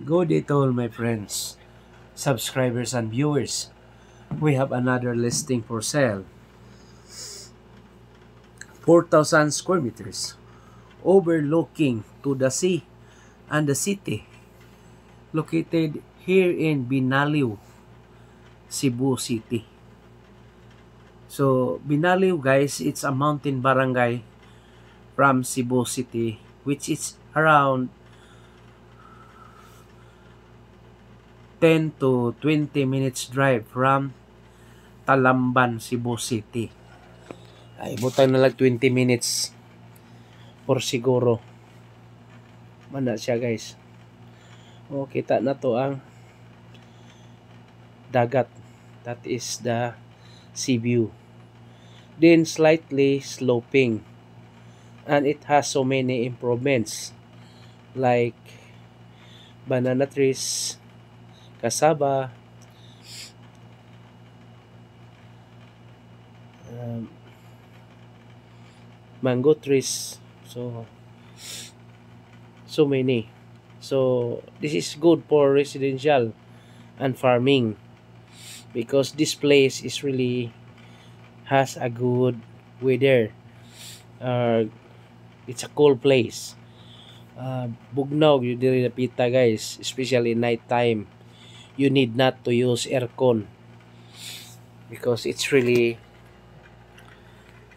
Good day to all my friends, subscribers and viewers. We have another listing for sale. 4,000 square meters, overlooking to the sea and the city. Located here in Binaliw, Cebu City. So, Binaliw guys, it's a mountain barangay from Cebu City, which is around 10 to 20 minutes drive from Talamban, Cebu City. Ay, butang na lang 20 minutes por siguro. Mana siya guys. O, kita na to ang dagat. That is the sea view. Then slightly sloping. And it has so many improvements like banana trees, cassava, um, mango trees. So many. So this is good for residential and farming because this place is really has a good weather. It's a cool place. Bugnaw you diri napita guys, especially night time. You need not to use aircon because it's really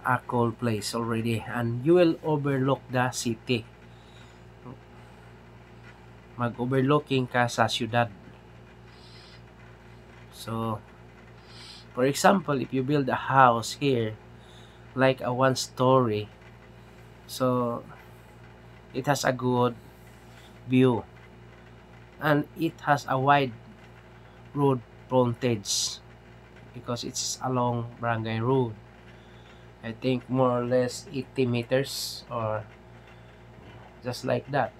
a cold place already, and you will overlook the city. Mag-overlooking ka sa syudad. So, for example, if you build a house here, like a one story, so it has a good view and it has a wide road frontage because it's along barangay road. I think more or less 80 meters or just like that.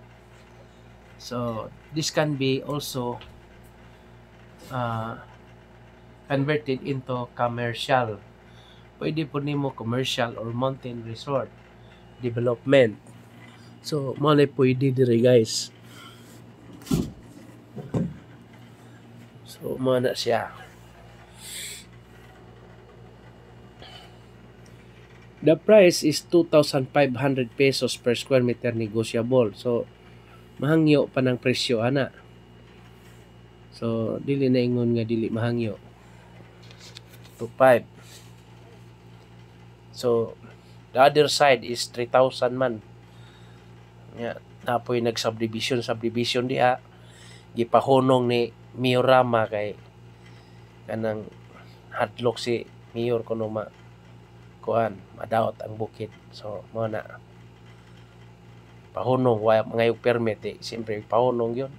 So this can be also uh, converted into commercial. Pwede po nimo commercial or mountain resort development. So mo na pwede diri guys. So mo na siya. The price is 2,500 pesos per square meter, negotiable. So mahangyo pa ng presyo ana. So dili na ingon nga dili mahangyo. 2,500. So the other side is 3,000 man. Nya napoy nag-subdivision diha. Gipahunong ni Miorama kay kanang hadlok si Mayor kuno kuan madawat ang bukid. So mo na pahunong wa mga permit siyempre pahunong yon.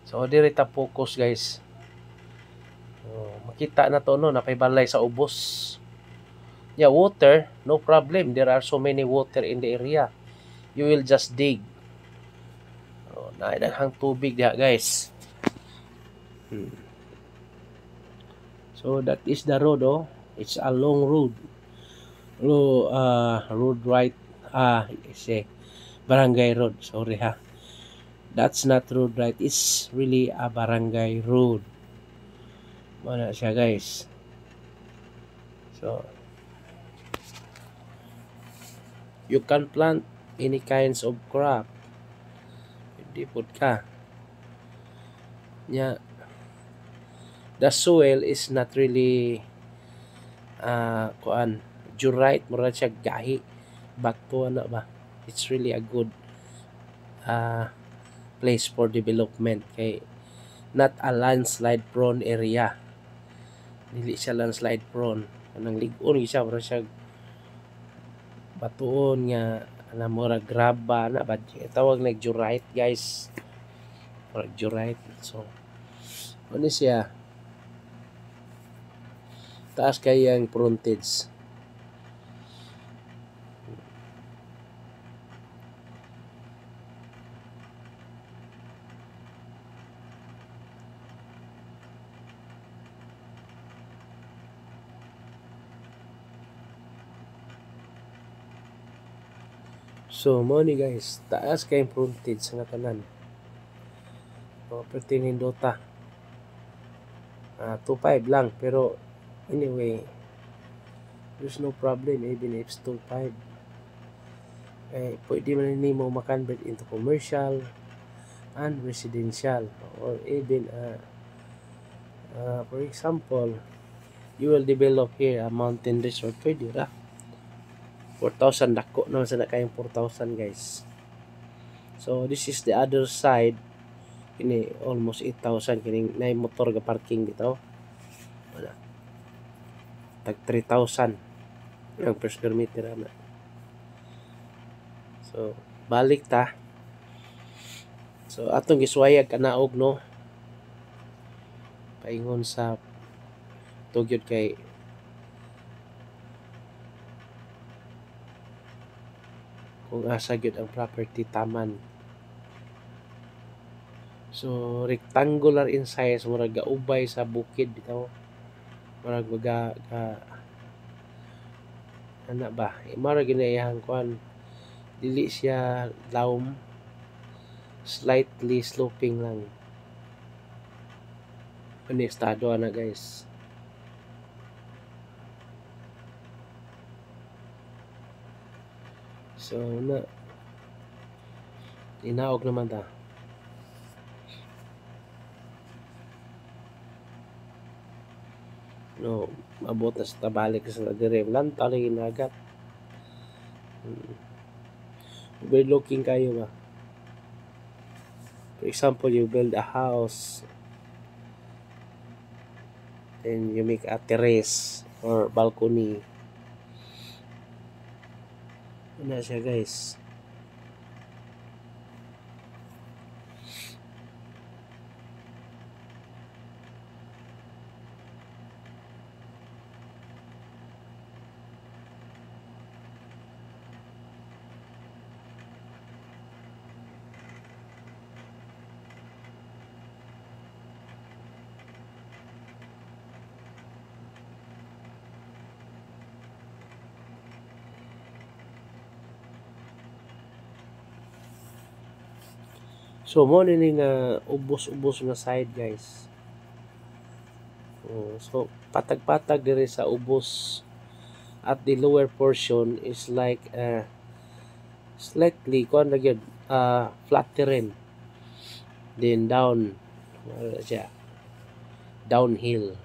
So diri ta focus guys. Makita na to no napay balay sa ubos. Yeah, water, no problem. There are so many water in the area. You will just dig. Naidang tubig diha guys. So that is the road It's a long road. Road right. Barangay road. Sorry ha. That's not road right. It's really a barangay road. Mana siya guys. So you can plant any kinds of crop. Hindi po ka. Yeah. The soil is not really diorite, mura siya gahi. Bato na ba? It's really a good place for development kay not a landslide prone area. Dili siya landslide prone. Kanang lig-on siya, mura siya batuon nga na mura graba na ba tawag na diorite guys. Mura diorite. So ano siya? Taas kaya ang frontage. So mo ni guys, taas kay frontage sa tanan. property ni Dota. 2.5 lang, pero anyway, there's no problem even if it's 2.5. Pwede man nimo ma-convert into commercial and residential, or even for example, you will develop here a mountain resort. Pwede ra 4,000, dako naman sa kayong 4,000 guys. So this is the other side, kini almost 8,000, kining na motor ga parking dito, wala tag 3,000 ang per square meter na. So balik ta, so atong giswayag kanaog, no, paingon sa tugyod kay kung asa gyud ang property taman. So rectangular in size, murag gaubay sa bukid bitaw, murag ana ba, murag ginayahang kuan, dili siya laom, slightly sloping lang. Ano estado na guys. So na inaog naman ta. No, mabot na sa tabalik sa dire lan tali ginagat. Overlooking kayo ba? For example, you build a house, then you make a terrace or balcony. Ano siya guys? So mo ni nga ubos-ubos na side guys. So patag-patag dire sa ubos, at the lower portion is like slightly kuan ra gyud, flat terrain, then siya downhill.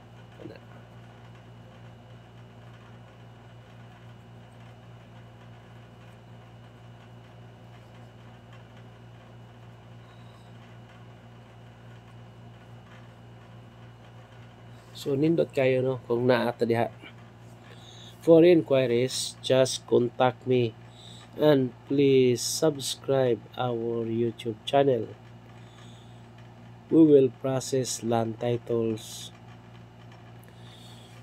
So nindot kayo, no, kung naata diha. For inquiries, just contact me, and please subscribe our YouTube channel. We will process land titles,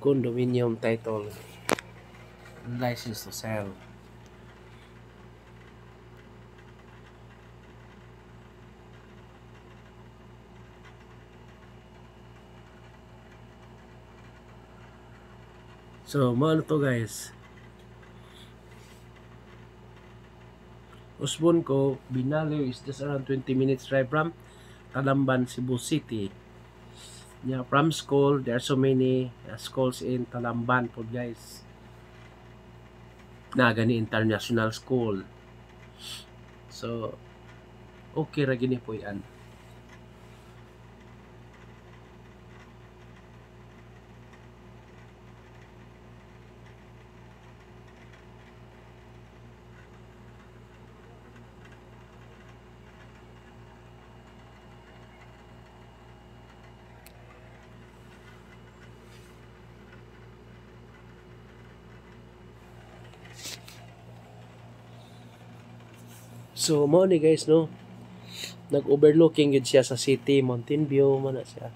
condominium title, license to sell. So, ano to guys? Usbon ko, Binaliw is just around 20 minutes drive from Talamban, Cebu City. Yeah, from school, there are so many schools in Talamban po guys. Na gani international school. So, okay ra gini po yan. So mo ni guys, no, nag-overlooking yun siya sa city, Mountain View man na siya.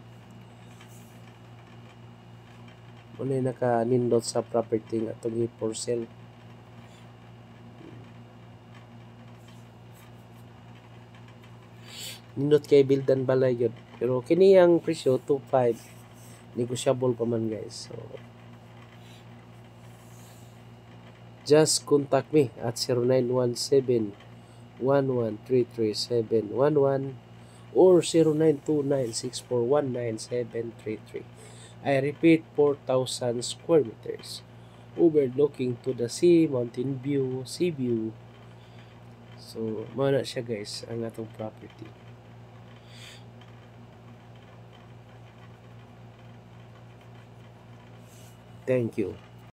Mo ni naka-nindot sa property nga itong for sale. Nindot kay Bildan Balay yun. Pero kini ang presyo 2.5, negotiable pa man guys. So just contact me at 0917 1133711, or 092964197733. I repeat, 4,000 square meters, overlooking to the sea, mountain view, sea view. So, mao na siya guys, ang atong property. Thank you.